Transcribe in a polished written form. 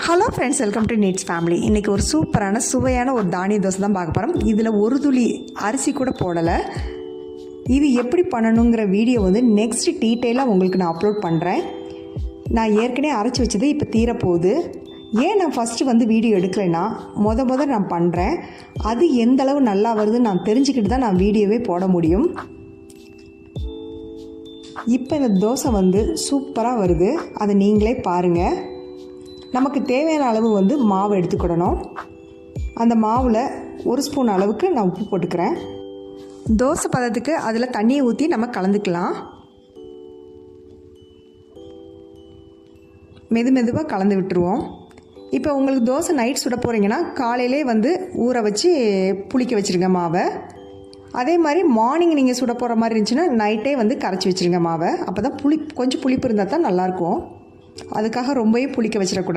Hello friends, welcome to needs family. இன்றைக்கி ஒரு சூப்பரான சுவையான ஒரு தானிய தோசை தான் பார்க்க போகிறோம். இதில் ஒரு துளி அரிசி கூட போடலை. இது எப்படி பண்ணணுங்கிற வீடியோ நெக்ஸ்ட் டீட்டெயிலாக உங்களுக்கு நான் அப்லோட் பண்ணுறேன். நான் ஏற்கனவே அரைச்சி வச்சது இப்போ தீரப்போகுது. ஏன் நான் ஃபஸ்ட்டு வீடியோ எடுக்கலைன்னா முத நான் பண்ணுறேன். அது எந்த அளவு நல்லா வருதுன்னு நான் தெரிஞ்சுக்கிட்டு தான் நான் வீடியோவே போட முடியும். இப்போ இந்த தோசை சூப்பராக வருது. அதை நீங்களே பாருங்கள். நமக்கு தேவையான அளவு மாவு எடுத்துக்கிடணும். அந்த மாவில் ஒரு ஸ்பூன் அளவுக்கு நான் உப்பு போட்டுக்கிறேன். தோசை பதத்துக்கு அதில் தண்ணியை ஊற்றி நம்ம கலந்துக்கலாம். மெதுவாக கலந்து விட்டுருவோம். இப்போ உங்களுக்கு தோசை நைட் சுட போகிறீங்கன்னா காலையிலே ஊற வச்சு புளிக்க வச்சுருங்க மாவை. அதே மாதிரி மார்னிங் நீங்கள் சுட போகிற மாதிரி இருந்துச்சுன்னா நைட்டே கரைச்சி வச்சுருங்க மாவை. அப்போ தான் கொஞ்சம் புளிப்பு இருந்தால் தான் நல்லாயிருக்கும். அதுக்காக ரொம்பவே புளிக்க வச்சிடக்கூடாது.